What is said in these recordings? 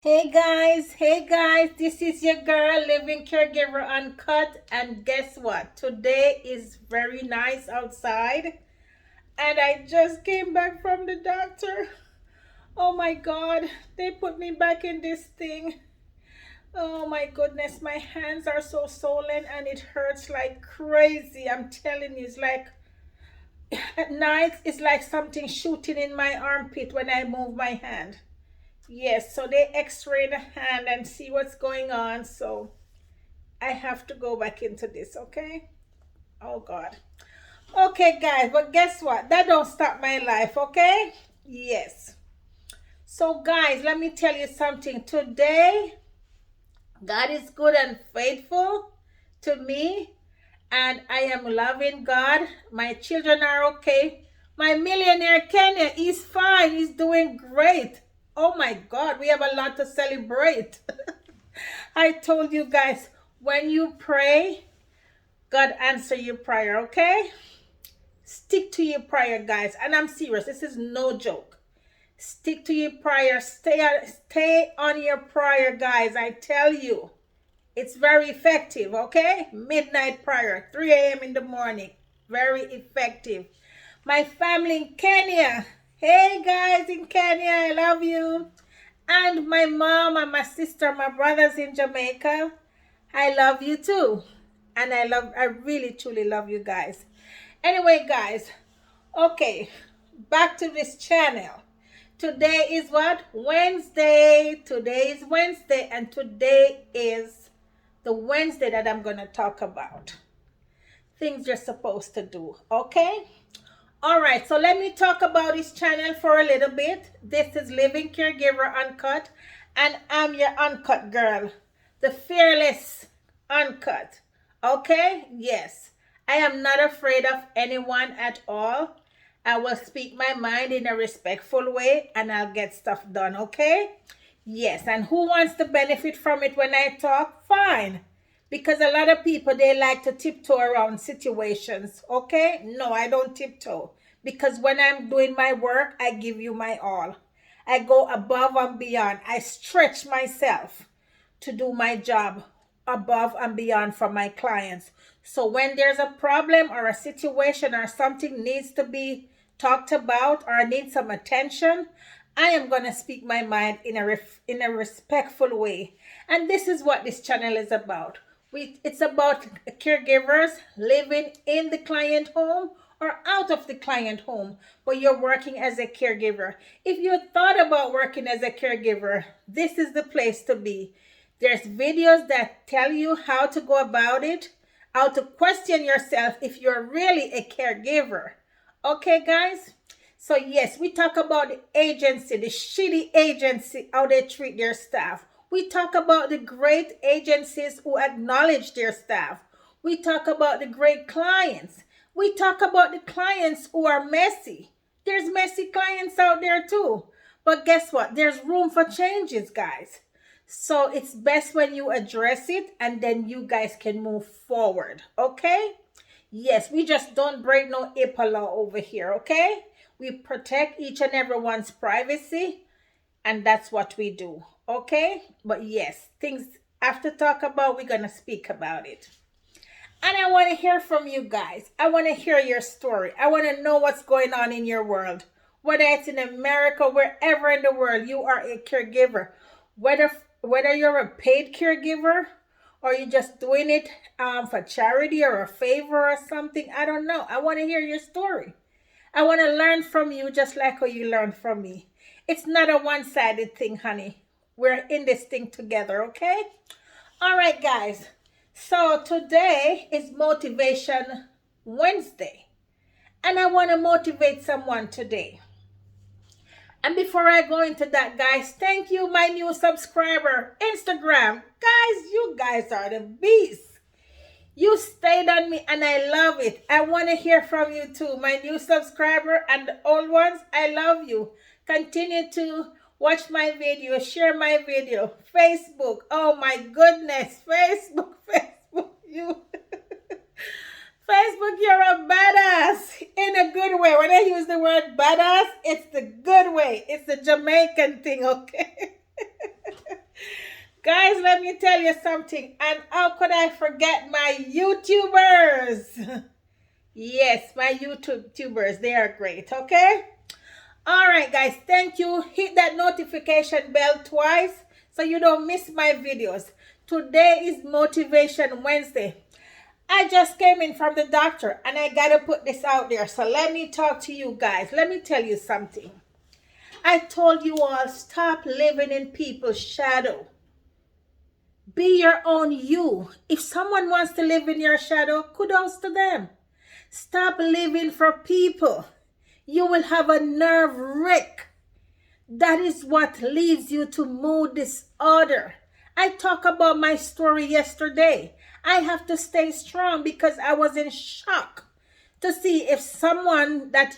Hey guys, this is your girl, Living Caregiver Uncut, and guess what? Today is very nice outside, and I just came back from the doctor. Oh my god, they put me back in this thing. Oh my goodness, my hands are so swollen and it hurts like crazy. I'm telling you, it's like at night, it's like something shooting in my armpit when I move my hand. Yes, so they x-ray the hand and see what's going on. So I have to go back into this, okay? Oh God. Okay, guys, but guess what? That don't stop my life, okay? Yes. So guys, let me tell you something. Today, God is good and faithful to me, and I am loving God. My children are okay. My millionaire Kenya is fine. He's doing great. Oh my God, we have a lot to celebrate. I told you guys, when you pray, God answer your prayer, okay? Stick to your prayer, guys. And I'm serious. This is no joke. Stick to your prayer. Stay on your prayer, guys. I tell you. It's very effective, okay? Midnight prayer, 3 a.m. in the morning. Very effective. My family in Kenya. Hey guys in Kenya, I love you. And my mom and my sister, my brothers in Jamaica. I love you too. And I really truly love you guys. Anyway, guys, okay, back to this channel. Today is what? Wednesday. Today is Wednesday, and today is the Wednesday that I'm going to talk about. Things you're supposed to do, okay? All right, so let me talk about this channel for a little bit. This is Living Caregiver Uncut, and I'm your Uncut girl, the fearless Uncut. Okay? Yes. I am not afraid of anyone at all. I will speak my mind in a respectful way and I'll get stuff done, okay? Yes, and who wants to benefit from it when I talk? Fine. Because a lot of people, they like to tiptoe around situations, okay? No, I don't tiptoe. Because when I'm doing my work, I give you my all. I go above and beyond. I stretch myself to do my job above and beyond for my clients. So when there's a problem or a situation or something needs to be talked about or needs some attention, I am going to speak my mind in a respectful way. And this is what this channel is about. It's about caregivers living in the client home or out of the client home, but you're working as a caregiver. If you thought about working as a caregiver, this is the place to be. There's videos that tell you how to go about it, how to question yourself if you're really a caregiver. Okay, guys? So yes, we talk about the agency, the shitty agency, how they treat their staff. We talk about the great agencies who acknowledge their staff. We talk about the great clients. We talk about the clients who are messy. There's messy clients out there too. But guess what? There's room for changes, guys. So it's best when you address it and then you guys can move forward. Okay? Yes, we just don't break no HIPAA law over here, okay? We protect each and everyone's privacy, and that's what we do, okay? But yes, things I have to talk about, we're going to speak about it. And I want to hear from you guys. I want to hear your story. I want to know what's going on in your world. Whether it's in America, wherever in the world, you are a caregiver. Whether you're a paid caregiver or you're just doing it for charity or a favor or something, I don't know. I want to hear your story. I want to learn from you just like how you learned from me. It's not a one-sided thing, honey. We're in this thing together, okay? All right, guys. So today is Motivation Wednesday. And I want to motivate someone today. And before I go into that, guys, thank you, my new subscriber, Instagram. Guys, you guys are the beast. You stayed on me and I love it. I want to hear from you too. My new subscriber and the old ones, I love you. Continue to watch my video, share my video. Facebook, oh my goodness. Facebook, you. Facebook, you're a badass in a good way. When I use the word badass, it's the good way. It's the Jamaican thing, okay? Guys, let me tell you something. And how could I forget my YouTubers? Yes, my YouTubers. They are great, okay? All right, guys. Thank you. Hit that notification bell twice so you don't miss my videos. Today is Motivation Wednesday. I just came in from the doctor and I got to put this out there. So let me talk to you guys. Let me tell you something. I told you all, stop living in people's shadow. Be your own you. If someone wants to live in your shadow, kudos to them. Stop living for people. You will have a nerve wreck. That is what leads you to mood disorder. I talked about my story yesterday. I have to stay strong because I was in shock to see if someone that,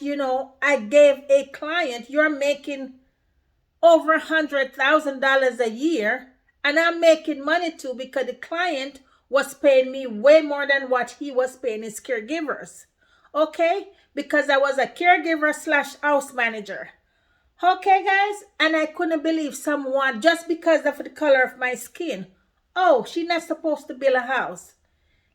I gave a client, you're making over $100,000 a year, and I'm making money too because the client was paying me way more than what he was paying his caregivers. Okay? Because I was a caregiver / house manager. Okay, guys? And I couldn't believe someone, just because of the color of my skin. Oh, she's not supposed to build a house.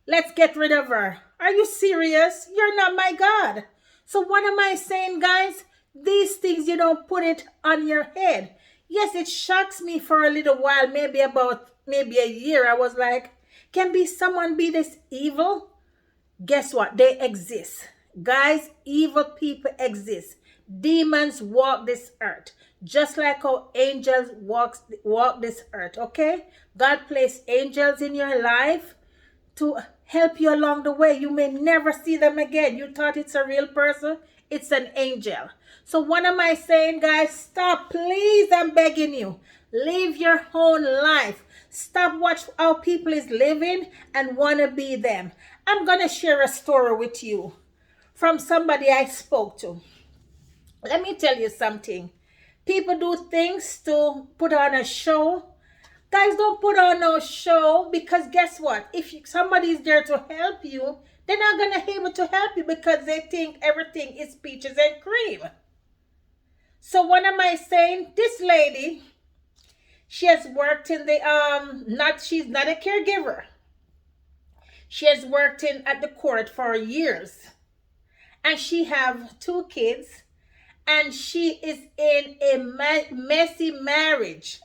Let's get rid of her. Are you serious? You're not my God. So what am I saying, guys? These things, you don't put it on your head. Yes, it shocks me for a little while, maybe a year. I was like, can someone be this evil? Guess what? They exist. Guys, evil people exist. Demons walk this earth. Just like how angels walk this earth, okay? God placed angels in your life to help you along the way. You may never see them again. You thought it's a real person. It's an angel. So what am I saying, guys? Stop, please. I'm begging you. Live your own life. Stop watch how people is living and want to be them. I'm going to share a story with you from somebody I spoke to. Let me tell you something. People do things to put on a show. Guys, don't put on no show, because guess what? If somebody is there to help you, they're not going to be able to help you because they think everything is peaches and cream. So what am I saying? This lady, she has worked in the, she's not a caregiver. She has worked at the court for years. And she have 2 kids. And she is in a messy marriage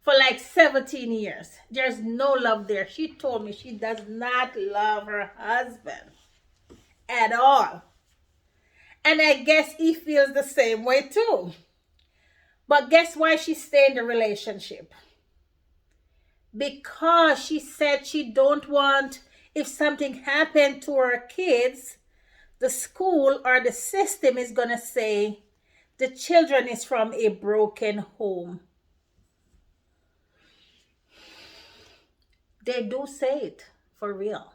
for like 17 years. There's no love there. She told me she does not love her husband at all. And I guess he feels the same way too. But guess why she stayed in the relationship? Because she said she don't want, if something happened to her kids, the school or the system is going to say the children is from a broken home. They do say it, for real.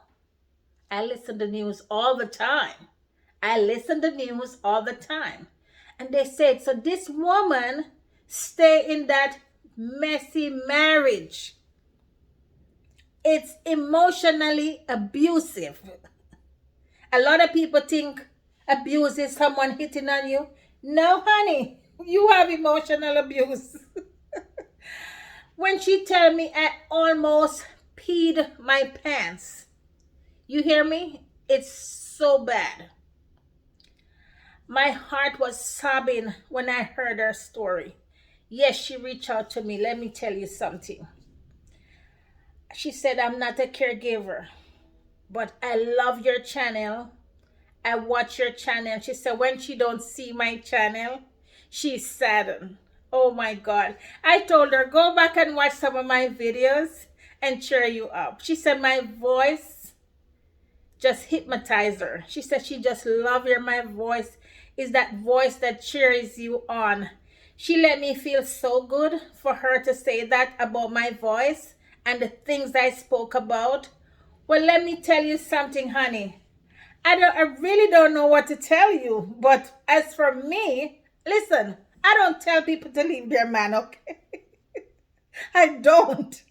I listen to news all the time. And they said, so this woman stay in that messy marriage. It's emotionally abusive. A lot of people think abuse is someone hitting on you. No, honey, you have emotional abuse. When she tell me I almost peed my pants. You hear me? It's so bad. My heart was sobbing when I heard her story. Yes, she reached out to me. Let me tell you something. She said, I'm not a caregiver, but I love your channel. I watch your channel. She said when she don't see my channel, she's saddened. Oh my God. I told her, go back and watch some of my videos and cheer you up. She said my voice just hypnotized her. She said she just love my voice. Is that voice that cheers you on. She let me feel so good for her to say that about my voice and the things I spoke about. Well, let me tell you something, honey. I really don't know what to tell you. But as for me, listen, I don't tell people to leave their man, okay? I don't.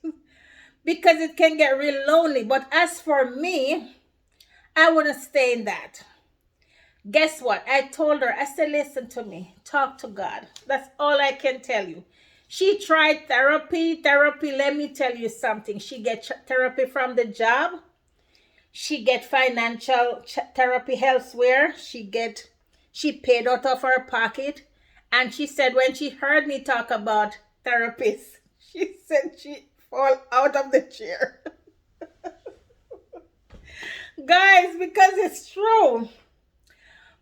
Because it can get real lonely. But as for me, I want to stay in that. Guess what? I told her, I said, listen to me. Talk to God. That's all I can tell you. She tried therapy. Therapy, let me tell you something. She get therapy from the job. She get financial therapy elsewhere. She paid out of her pocket. And she said when she heard me talk about therapists, she said she fall out of the chair. Guys, because it's true.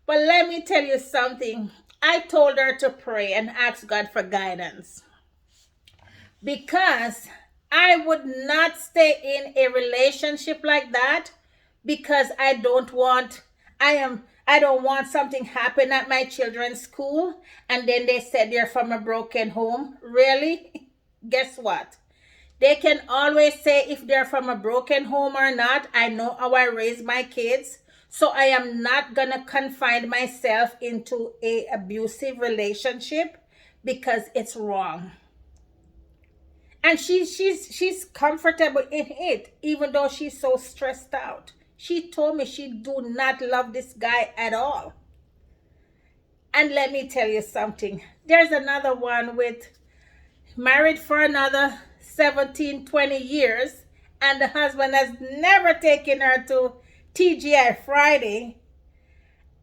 But let me tell you something. I told her to pray and ask God for guidance. Because I would not stay in a relationship like that because I don't want something happen at my children's school and then they said they're from a broken home. Really? Guess what? They can always say if they're from a broken home or not. I know how I raise my kids. So I am not going to confine myself into a abusive relationship because it's wrong. And she's comfortable in it, even though she's so stressed out. She told me she do not love this guy at all. And let me tell you something. There's another one with married for another 17, 20 years, and the husband has never taken her to TGI Friday.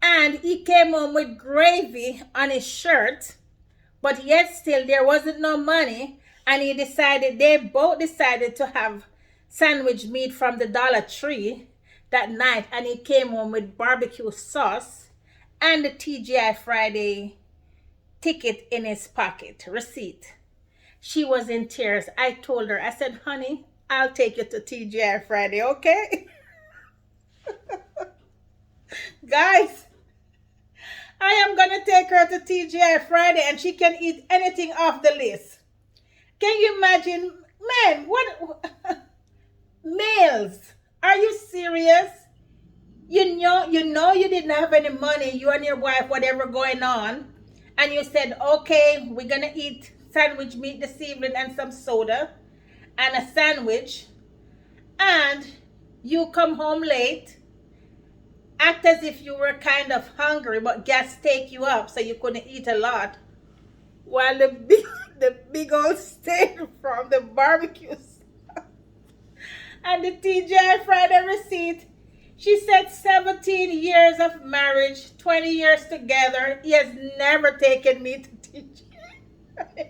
And he came home with gravy on his shirt, but yet still there wasn't no money. And they both decided to have sandwich meat from the Dollar Tree that night. And he came home with barbecue sauce and the TGI Friday ticket in his pocket, receipt. She was in tears. I told her, I said, honey, I'll take you to TGI Friday, okay? Guys, I am going to take her to TGI Friday and she can eat anything off the list. Can you imagine? Man, what? Males, are you serious? You know you didn't have any money, you and your wife, whatever going on, and you said, okay, we're going to eat sandwich meat this evening and some soda and a sandwich, and you come home late, act as if you were kind of hungry, but gas take you up so you couldn't eat a lot, while the big old stain from the barbecue and the TGI Friday receipt. She said 17 years of marriage, 20 years together. He has never taken me to TGI.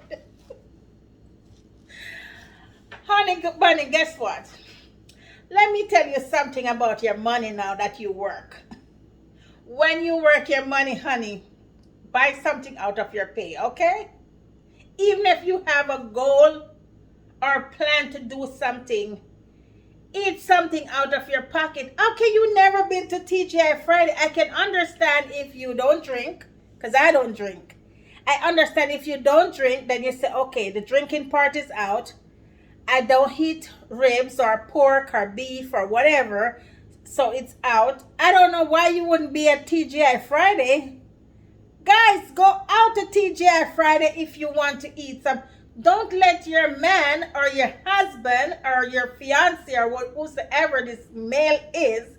Honey bunny, guess what? Let me tell you something about your money now that you work. When you work your money, honey, buy something out of your pay, okay? Even if you have a goal or plan to do something, eat something out of your pocket. Okay, you never been to TGI Friday. I can understand if you don't drink, because I don't drink. I understand if you don't drink, then you say, okay, the drinking part is out. I don't eat ribs or pork or beef or whatever, so it's out. I don't know why you wouldn't be at TGI Friday. Guys, go out to TGI Friday if you want to eat some. Don't let your man or your husband or your fiance or whosoever this male is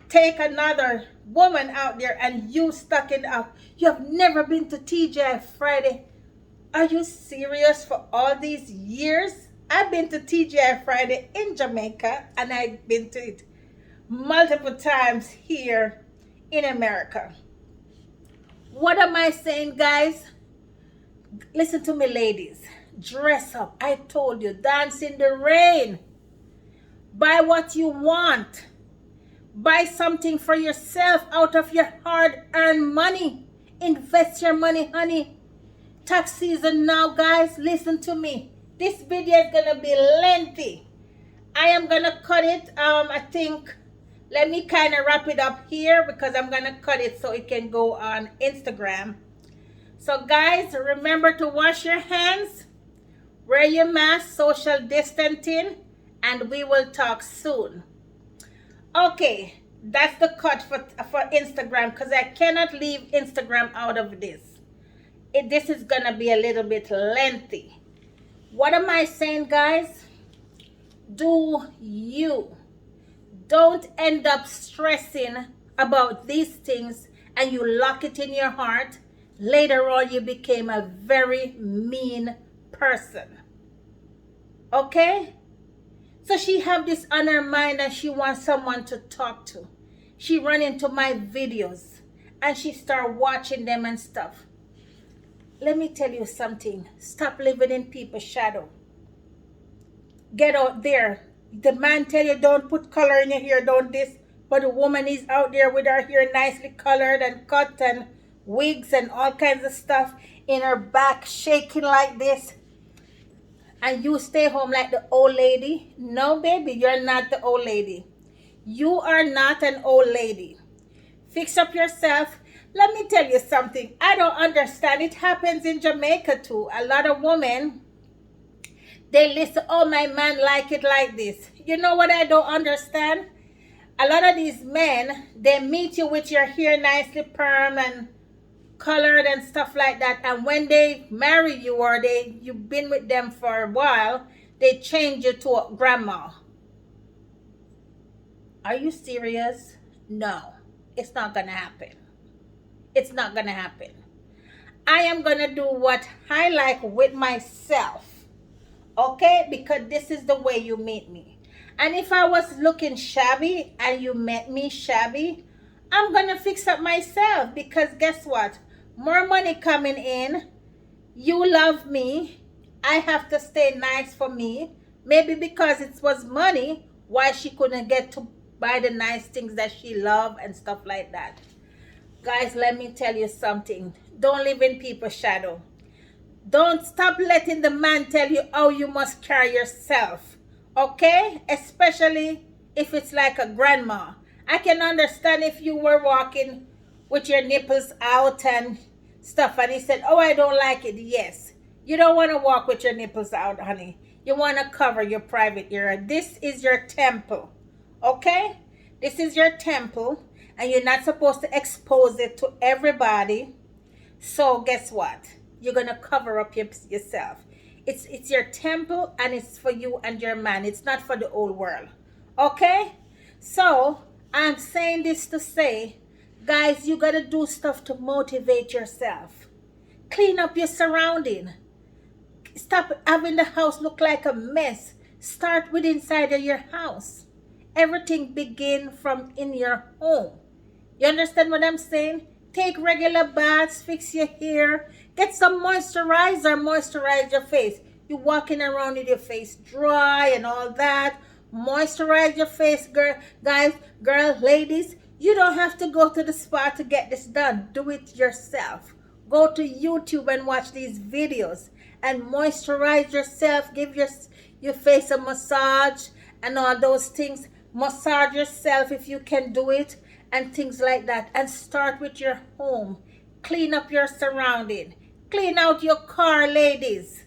take another woman out there and you stuck in out. You have never been to TGI Friday. Are you serious? For all these years? I've been to TGI Friday in Jamaica and I've been to it multiple times here in America. What am I saying, guys? Listen to me, ladies. Dress up. I told you, dance in the rain. Buy what you want. Buy something for yourself out of your hard-earned money. Invest your money, honey. Tax season now, guys. Listen to me. This video is going to be lengthy. I am going to cut it. I think, let me kind of wrap it up here because I'm going to cut it so it can go on Instagram. So, guys, remember to wash your hands. Wear your mask, social distancing, and we will talk soon. Okay, that's the cut for Instagram because I cannot leave Instagram out of this. This is going to be a little bit lengthy. What am I saying, guys? Do you. Don't end up stressing about these things and you lock it in your heart. Later on, you became a very mean person. Okay? So she have this on her mind and she wants someone to talk to. She run into my videos and she start watching them and stuff. Let me tell you something. Stop living in people's shadow. Get out there. The man tell you don't put color in your hair, don't this. But the woman is out there with her hair nicely colored and cut and wigs and all kinds of stuff in her back shaking like this. And you stay home like the old lady? No, baby, you're not the old lady. You are not an old lady. Fix up yourself. Let me tell you something. I don't understand. It happens in Jamaica too. A lot of women, they listen, oh, my man like it like this. You know what I don't understand? A lot of these men, they meet you with your hair nicely perm and colored and stuff like that, and when they marry you or you've been with them for a while, they change you to a grandma. Are you serious? No, it's not gonna happen. It's not gonna happen. I am gonna do what I like with myself, okay? Because this is the way you meet me. And if I was looking shabby and you met me shabby, I'm gonna fix up myself, because guess what? More money coming in. You love me. I have to stay nice for me. Maybe because it was money, why she couldn't get to buy the nice things that she loved and stuff like that. Guys, let me tell you something. Don't live in people's shadow. Don't stop letting the man tell you how you must carry yourself. Okay? Especially if it's like a grandma. I can understand if you were walking with your nipples out and stuff and he said, oh, I don't like it. Yes. You don't want to walk with your nipples out, honey. You want to cover your private area. This is your temple. Okay? This is your temple and you're not supposed to expose it to everybody. So guess what? You're going to cover up yourself. It's your temple and it's for you and your man. It's not for the whole world. Okay? So I'm saying this to say, guys, you got to do stuff to motivate yourself. Clean up your surrounding. Stop having the house look like a mess. Start with inside of your house. Everything begin from in your home. You understand what I'm saying? Take regular baths, fix your hair, get some moisturizer, moisturize your face. You're walking around with your face dry and all that. Moisturize your face, girl, guys, girl, ladies. You don't have to go to the spa to get this done. Do it yourself. Go to YouTube and watch these videos and moisturize yourself. Give your face a massage and all those things. Massage yourself if you can do it and things like that. And start with your home. Clean up your surrounding. Clean out your car, ladies.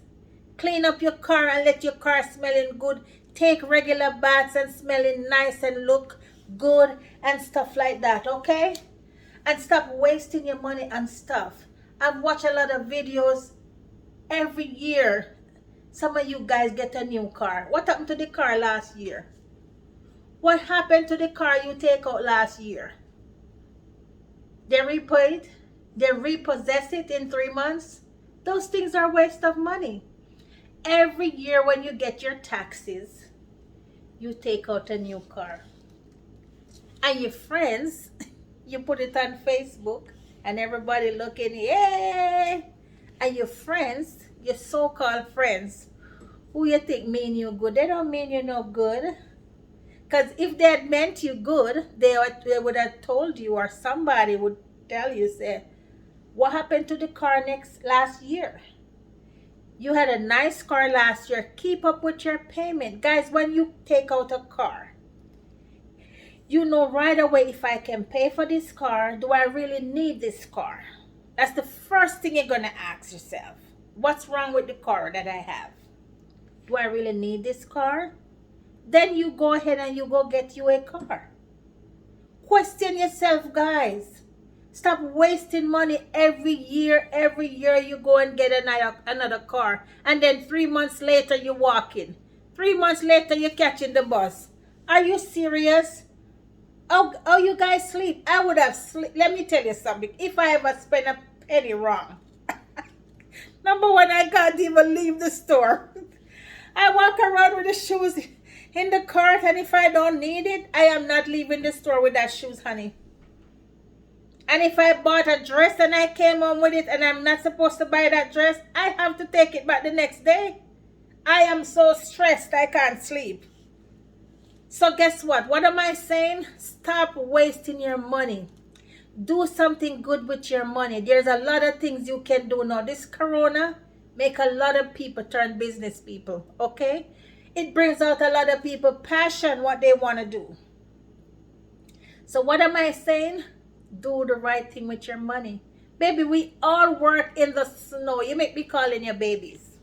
Clean up your car and let your car smelling good. Take regular baths and smelling nice and look good and stuff like that, okay? And stop wasting your money on stuff. I've watched a lot of videos every year. Some of you guys get a new car. What happened to the car last year? What happened to the car you take out last year? They repo it? They repossess it in 3 months? Those things are a waste of money. Every year when you get your taxes, you take out a new car. And your friends, you put it on Facebook and everybody looking, yay! And your friends, your so-called friends, who you think mean you good, they don't mean you no good. Because if they had meant you good, they would have told you, or somebody would tell you, say, what happened to the car last year? You had a nice car last year. Keep up with your payment. Guys, when you take out a car, you know right away, if I can pay for this car, do I really need this car? That's the first thing you're going to ask yourself. What's wrong with the car that I have? Do I really need this car? Then you go ahead and you go get you a car. Question yourself, guys. Stop wasting money every year. Every year you go and get another car. And then 3 months later you walk in. 3 months later you're catching the bus. Are you serious? Oh, you guys sleep. I would have sleep. Let me tell you something. If I ever spend a penny wrong, Number one, I can't even leave the store. I walk around with the shoes in the cart, and if I don't need it, I am not leaving the store with that shoes, honey. And if I bought a dress and I came home with it and I'm not supposed to buy that dress, I have to take it back the next day. I am so stressed I can't sleep. So guess what? What am I saying? Stop wasting your money. Do something good with your money. There's a lot of things you can do now. This corona make a lot of people turn business people, okay? It brings out a lot of people passion what they want to do. So what am I saying? Do the right thing with your money. Baby, we all work in the snow. You make me calling your babies.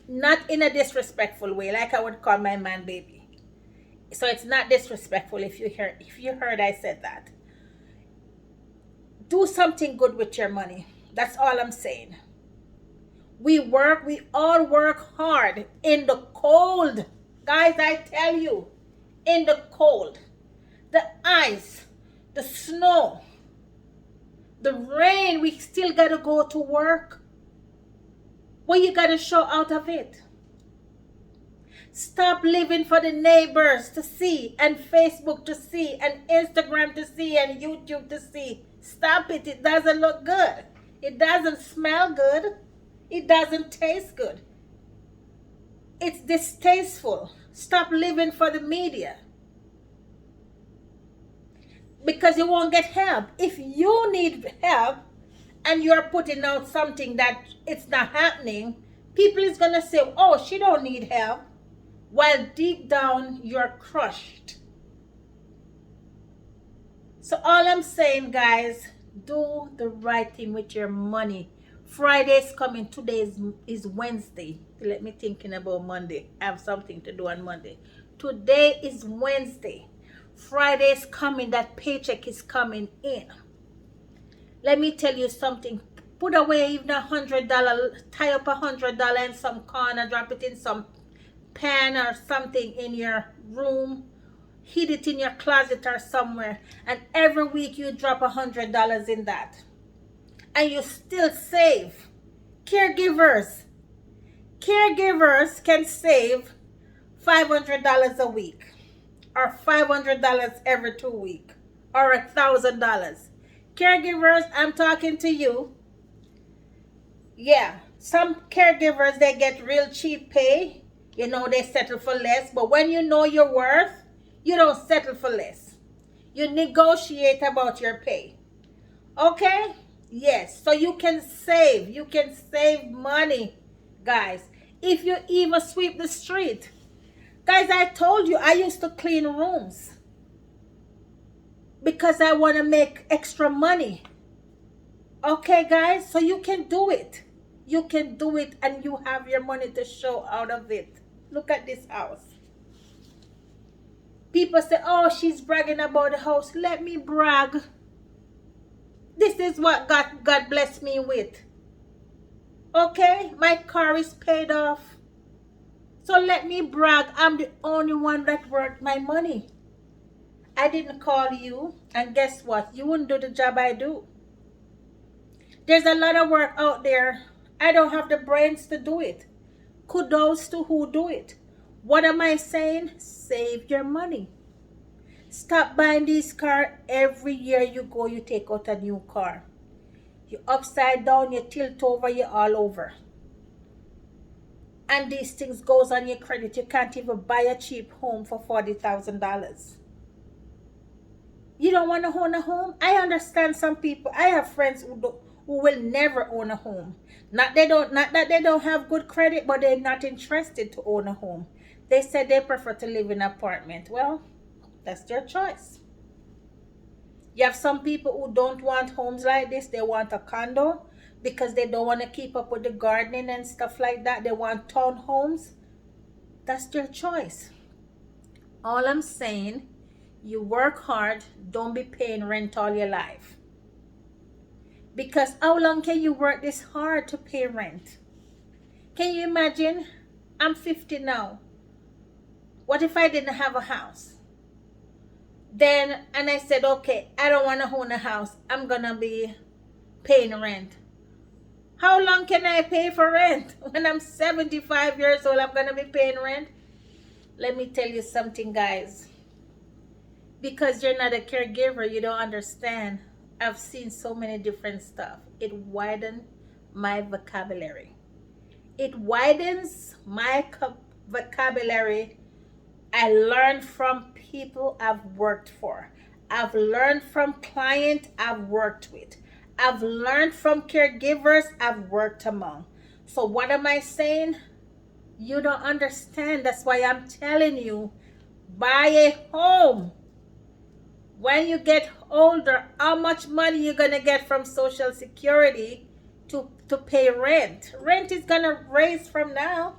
Not in a disrespectful way, like I would call my man baby. So it's not disrespectful if you heard I said that. Do something good with your money. That's all I'm saying. We all work hard in the cold. Guys, I tell you, in the cold, the ice, the snow, the rain, we still got to go to work. What you got to show out of it? Stop living for the neighbors to see, and Facebook to see, and Instagram to see, and YouTube to see. Stop it. It doesn't look good. It doesn't smell good. It doesn't taste good. It's distasteful. Stop living for the media. Because you won't get help. If you need help and you're putting out something that it's not happening, people is going to say, oh, she don't need help. While deep down, you're crushed. So all I'm saying, guys, do the right thing with your money. Friday's coming. Today is Wednesday. Let me thinking about Monday. I have something to do on Monday. Today is Wednesday. Friday's coming. That paycheck is coming in. Let me tell you something. Put away even $100. Tie up $100 in some corner. Drop it in some pan or something in your room. Hid it in your closet or somewhere. And every week you drop $100 in that. And you still save. Caregivers can save $500 a week. Or $500 every 2 weeks. Or $1,000. Caregivers, I'm talking to you. Yeah. Some caregivers, they get real cheap pay. You know, they settle for less. But when you know your worth, you don't settle for less. You negotiate about your pay. Okay? Yes. So you can save. You can save money, guys. If you even sweep the street. Guys, I told you I used to clean rooms. Because I want to make extra money. Okay, guys? So you can do it. You can do it and you have your money to show out of it. Look at this house. People say, oh, she's bragging about the house. Let me brag. This is what God blessed me with. Okay? My car is paid off. So let me brag. I'm the only one that worked my money. I didn't call you. And guess what? You wouldn't do the job I do. There's a lot of work out there. I don't have the brains to do it. Kudos to who do it. What am I saying? Save your money. Stop buying this car. Every year you go, you take out a new car. You upside down, you tilt over, you all over. And these things goes on your credit. You can't even buy a cheap home for $40,000. You don't want to own a home? I understand some people. I have friends who will never own a home. Not that they don't have good credit, but they're not interested to own a home. They said they prefer to live in an apartment. Well, that's their choice. You have some people who don't want homes like this. They want a condo because they don't want to keep up with the gardening and stuff like that. They want townhomes. That's their choice. All I'm saying, you work hard. Don't be paying rent all your life. Because how long can you work this hard to pay rent? Can you imagine? I'm 50 now. What if I didn't have a house? Then, and I said, okay, I don't want to own a house. I'm going to be paying rent. How long can I pay for rent? When I'm 75 years old, I'm going to be paying rent? Let me tell you something, guys. Because you're not a caregiver, you don't understand. I've seen so many different stuff. It widens my vocabulary. It widens my vocabulary. I learn from people I've worked for. I've learned from clients I've worked with. I've learned from caregivers I've worked among. So what am I saying? You don't understand. That's why I'm telling you, buy a home. When you get older, how much money you're going to get from Social Security to pay rent? Rent is going to raise from now.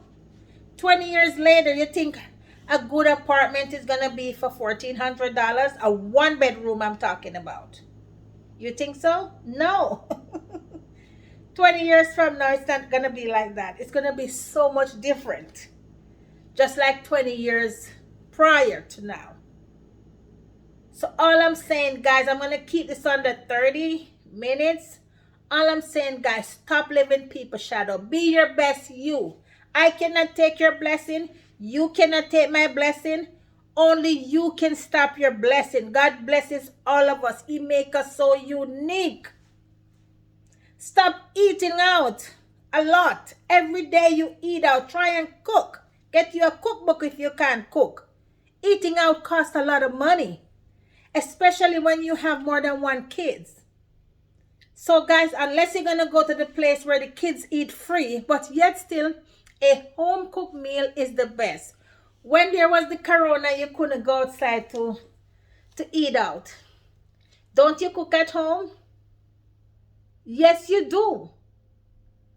20 years later, you think a good apartment is going to be for $1,400? A one bedroom I'm talking about. You think so? No. 20 years from now, it's not going to be like that. It's going to be so much different. Just like 20 years prior to now. So all I'm saying, guys, I'm going to keep this under 30 minutes. All I'm saying, guys, stop living people's shadow. Be your best you. I cannot take your blessing. You cannot take my blessing. Only you can stop your blessing. God blesses all of us. He makes us so unique. Stop eating out a lot. Every day you eat out. Try and cook. Get you a cookbook if you can't cook. Eating out costs a lot of money, especially when you have more than one kids. So guys, unless you're going to go to the place where the kids eat free, but yet still, a home cooked meal is the best. When there was the corona, you couldn't go outside to eat out. Don't you cook at home? Yes, you do.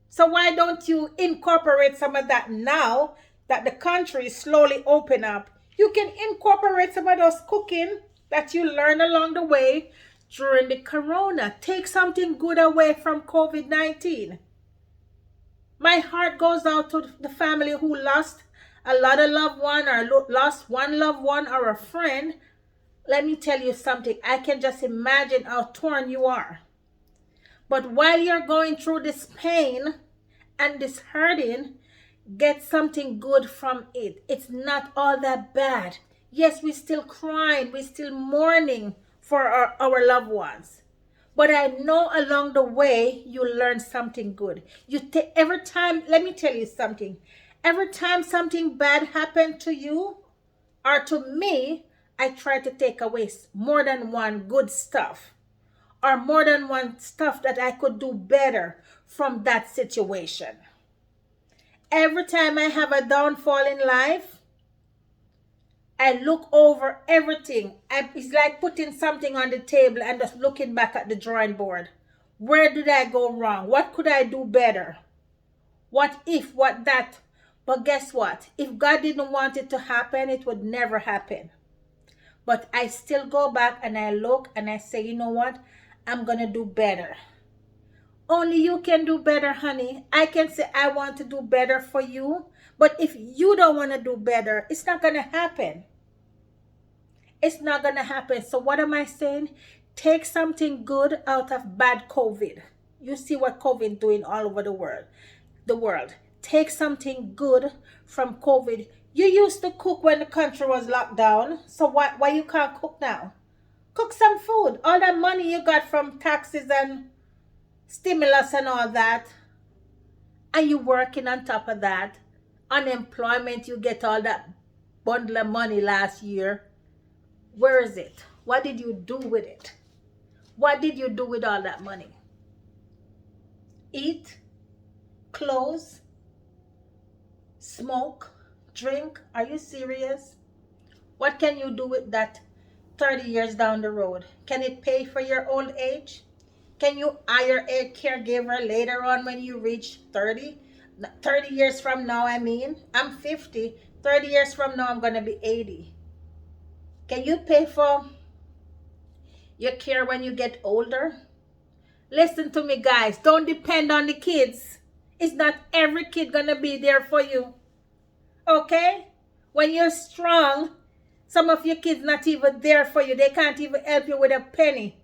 So why don't you incorporate some of that now that the country is slowly open up? You can incorporate some of those cooking that you learn along the way during the corona. Take something good away from COVID-19. My heart goes out to the family who lost a lot of loved one, or lost one loved one or a friend. Let me tell you something. I can just imagine how torn you are. But while you're going through this pain and this hurting, get something good from it. It's not all that bad. Yes, we're still crying. We're still mourning for our loved ones. But I know along the way, you learn something good. Every time, let me tell you something. Every time something bad happened to you or to me, I try to take away more than one good stuff, or more than one stuff that I could do better from that situation. Every time I have a downfall in life, I look over everything. It's like putting something on the table and just looking back at the drawing board. Where did I go wrong? What could I do better? What if, what that? But guess what? If God didn't want it to happen, it would never happen. But I still go back and I look and I say, you know what? I'm going to do better. Only you can do better, honey. I can say I want to do better for you. But if you don't want to do better, it's not going to happen. It's not going to happen. So what am I saying? Take something good out of bad COVID. You see what COVID doing all over the world. Take something good from COVID. You used to cook when the country was locked down. So why you can't cook now? Cook some food. All that money you got from taxes and stimulus and all that, and you working on top of that. Unemployment, you get all that bundle of money last year. Where is it? What did you do with it? What did you do with all that money? Eat, clothes, smoke, drink. Are you serious? What can you do with that 30 years down the road? Can it pay for your old age? Can you hire a caregiver later on when you reach 30? 30 years from now, I mean. I'm 50. 30 years from now, I'm going to be 80. Can you pay for your care when you get older? Listen to me, guys. Don't depend on the kids. It's not every kid going to be there for you. Okay? When you're strong, some of your kids not even there for you. They can't even help you with a penny.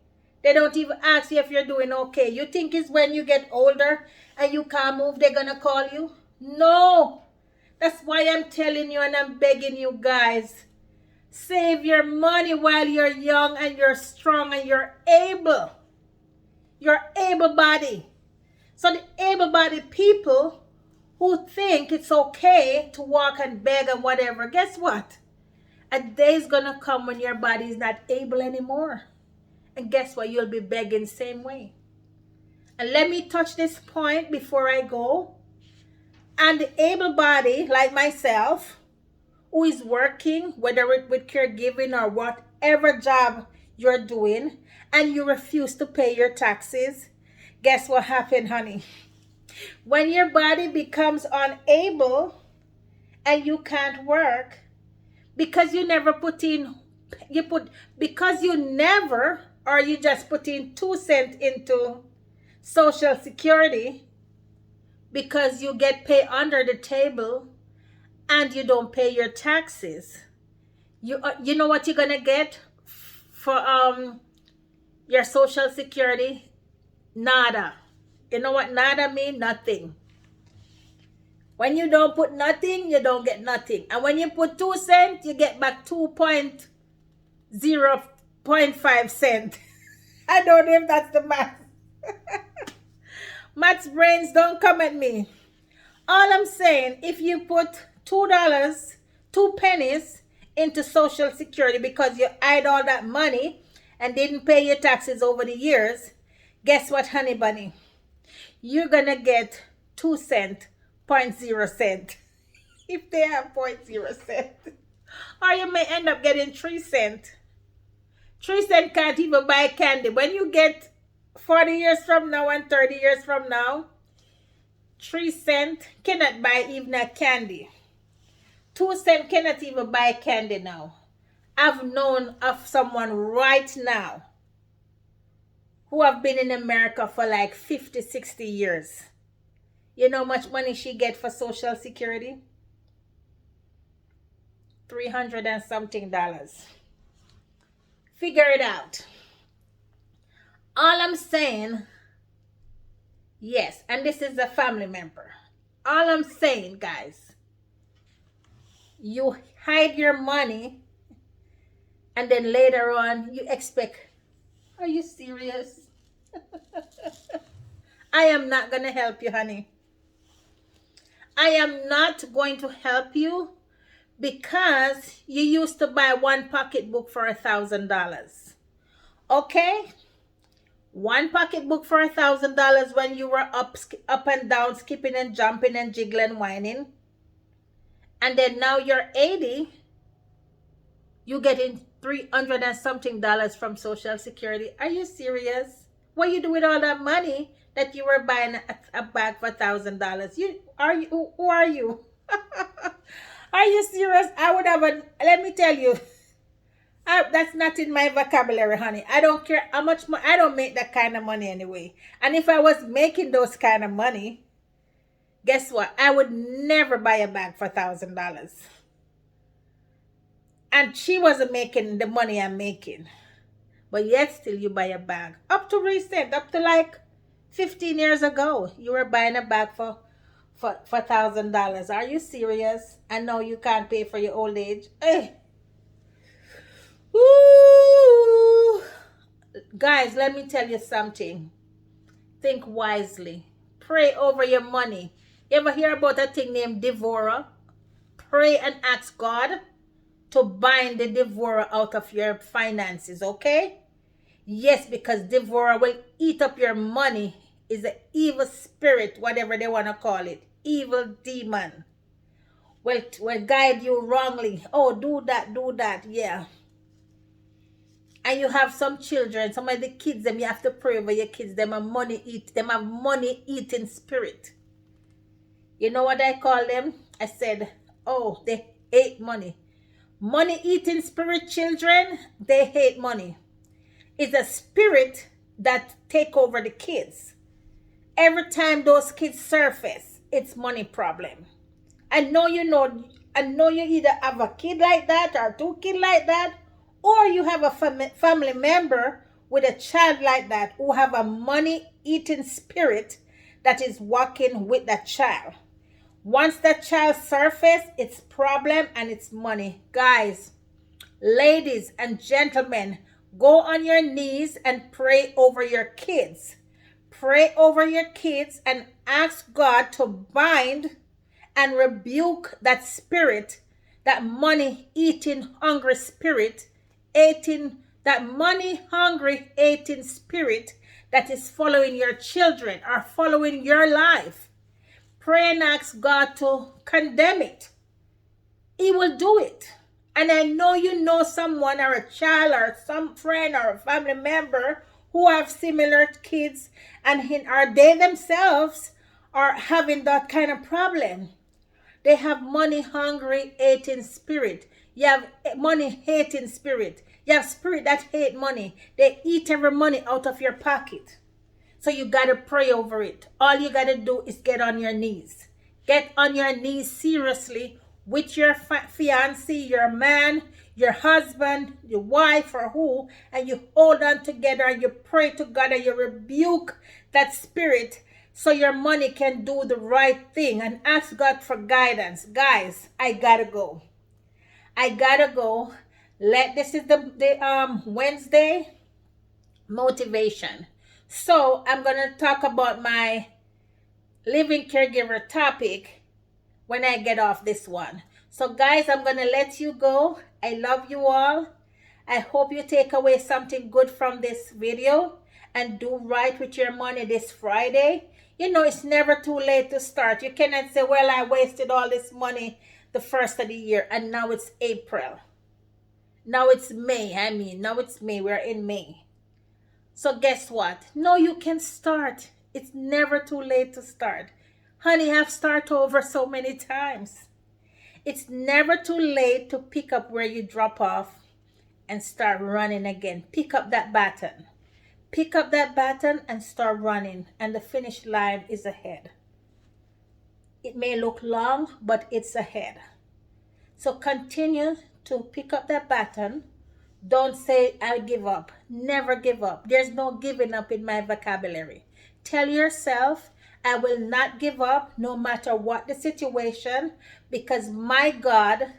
They don't even ask you if you're doing okay. You think it's when you get older and you can't move, they're going to call you? No. That's why I'm telling you and I'm begging you guys. Save your money while you're young and you're strong and you're able. You're able-bodied. So the able-bodied people who think it's okay to walk and beg and whatever, guess what? A day is going to come when your body is not able anymore. And guess what? You'll be begging the same way. And let me touch this point before I go. And the able-bodied, like myself, who is working, whether it's with caregiving or whatever job you're doing, and you refuse to pay your taxes, guess what happened, honey? When your body becomes unable and you can't work, because you never put in, because you never, or you just put in 2 cents into Social Security, because you get paid under the table and you don't pay your taxes, you know what you're gonna get for your Social Security? Nada. You know what nada mean? Nothing. When you don't put nothing, you don't get nothing. And when you put 2 cents, you get back 2.0.5 cents. I don't know if that's the math. Math's brains, don't come at me. All I'm saying, if you put $2, 2 pennies into Social Security because you eyed all that money and didn't pay your taxes over the years, guess what, honey bunny? You're gonna get 2 cents, 0.0 cent. If they have 0.0 cent. Or you may end up getting 3 cents. 3 cents can't even buy candy. When you get 40 years from now and 30 years from now, 3 cents cannot buy even a candy. 2 cents cannot even buy candy now. I've known of someone right now who have been in America for like 50, 60 years. You know how much money she get for Social Security? $300 and something. Figure it out. All I'm saying, yes, and this is a family member. All I'm saying, guys, you hide your money and then later on you expect, are you serious? I am not going to help you, honey. I am not going to help you because you used to buy one pocketbook for $1,000. Okay? One pocketbook for $1,000 when you were up and down, skipping and jumping and jiggling, whining. And then now you're 80, you getting $300 and something from Social Security. Are you serious? What you do with all that money that you were buying a bag for $1,000? Who are you? Are you serious? I would have let me tell you, that's not in my vocabulary, honey. I don't care how much money. I don't make that kind of money anyway. And if I was making those kind of money, guess what? I would never buy a bag for $1,000. And she wasn't making the money I'm making. But yet still you buy a bag. Up to recent, up to like 15 years ago, you were buying a bag for $1,000. Are you serious? I know you can't pay for your old age. Hey. Ooh. Guys, let me tell you something. Think wisely. Pray over your money. You ever hear about a thing named devourer? Pray and ask God to bind the devourer out of your finances, okay? Yes, because devourer will eat up your money. Is an evil spirit, whatever they want to call it. Evil demon. Will guide you wrongly. Oh, do that, yeah. And you have some children, some of the kids, them you have to pray over your kids. Them have money eating spirit. You know what I call them? I said, oh, they hate money. Money eating spirit children, they hate money. It's a spirit that take over the kids. Every time those kids surface, it's money problem. I know you either have a kid like that or 2 kids like that, or you have a family member with a child like that who have a money-eating spirit that is working with that child. Once that child surface, it's problem and it's money. Guys, ladies and gentlemen, go on your knees and pray over your kids. Pray over your kids and ask God to bind and rebuke that spirit, that money-eating, hungry spirit, that money-hungry, eating spirit that is following your children or following your life. Pray and ask God to condemn it. He will do it. And I know you know someone or a child or some friend or a family member who have similar kids and are they themselves are having that kind of problem. They have money-hungry, hating spirit. You have money-hating spirit. You have spirit that hate money. They eat every money out of your pocket. So you got to pray over it. All you got to do is get on your knees. Get on your knees seriously with your fiancé, your man, your husband, your wife, or who, and you hold on together and you pray to God and you rebuke that spirit so your money can do the right thing and ask God for guidance. Guys, I gotta go. This is the Wednesday motivation. So I'm gonna talk about my living caregiver topic when I get off this one. So guys, I'm gonna let you go. I love you all. I hope you take away something good from this video and do right with your money this Friday. You know, it's never too late to start. You cannot say, well, I wasted all this money the first of the year and now it's April. Now it's May. Now it's May. We're in May. So guess what? No, you can start. It's never too late to start. Honey, I've started over so many times. It's never too late to pick up where you drop off and start running again. Pick up that baton. Pick up that baton and start running, and the finish line is ahead. It may look long, but it's ahead. So continue to pick up that baton. Don't say, I give up. Never give up. There's no giving up in my vocabulary. Tell yourself, I will not give up no matter what the situation, because my God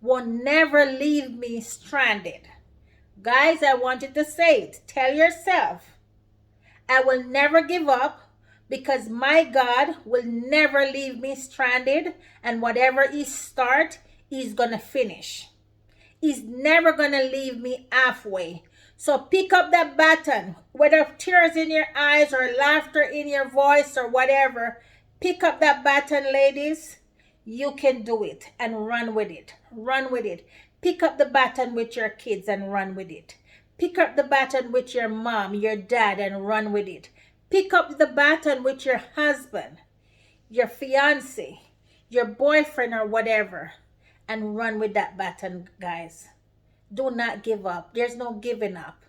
will never leave me stranded. Guys, I want you to say it. Tell yourself, I will never give up because my God will never leave me stranded, and whatever he starts, he's going to finish. He's never going to leave me halfway. So pick up that baton, whether tears in your eyes or laughter in your voice or whatever. Pick up that baton, ladies. You can do it and run with it. Run with it. Pick up the baton with your kids and run with it. Pick up the baton with your mom, your dad, and run with it. Pick up the baton with your husband, your fiancé, your boyfriend or whatever, and run with that baton, guys. Do not give up. There's no giving up.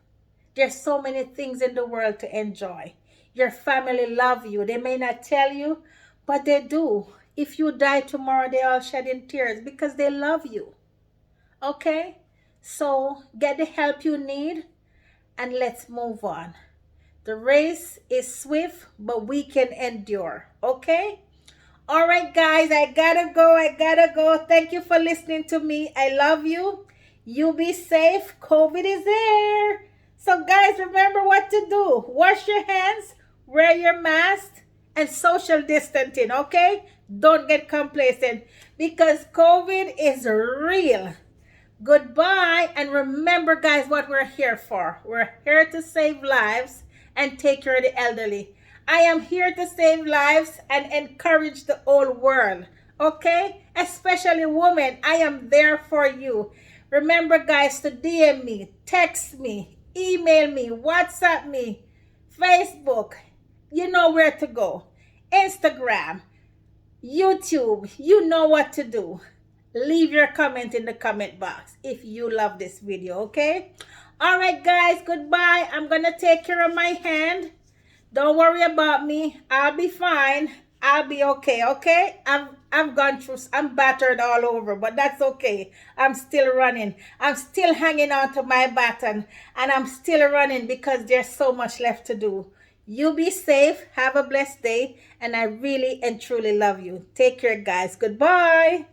There's so many things in the world to enjoy. Your family love you. They may not tell you, but they do. If you die tomorrow, they all shedding tears because they love you. Okay? So get the help you need and let's move on. The race is swift, but we can endure. Okay? All right, guys, I gotta go. Thank you for listening to me. I love you. You be safe. COVID is there. So, guys, remember what to do. Wash your hands, wear your mask, and social distancing, okay? Don't get complacent because COVID is real. Goodbye. And remember, guys, what we're here for. We're here to save lives and take care of the elderly. I am here to save lives and encourage the whole world, okay? Especially women. I am there for you. Remember, guys, to DM me, text me, email me, WhatsApp me, Facebook. You know where to go. Instagram, YouTube. You know what to do. Leave your comment in the comment box if you love this video, okay? All right, guys, goodbye. I'm going to take care of my hand. Don't worry about me. I'll be fine. I'll be okay, okay? I've gone through, I'm battered all over, but that's okay. I'm still running. I'm still hanging on to my baton, and I'm still running because there's so much left to do. You be safe, have a blessed day, and I really and truly love you. Take care, guys. Goodbye.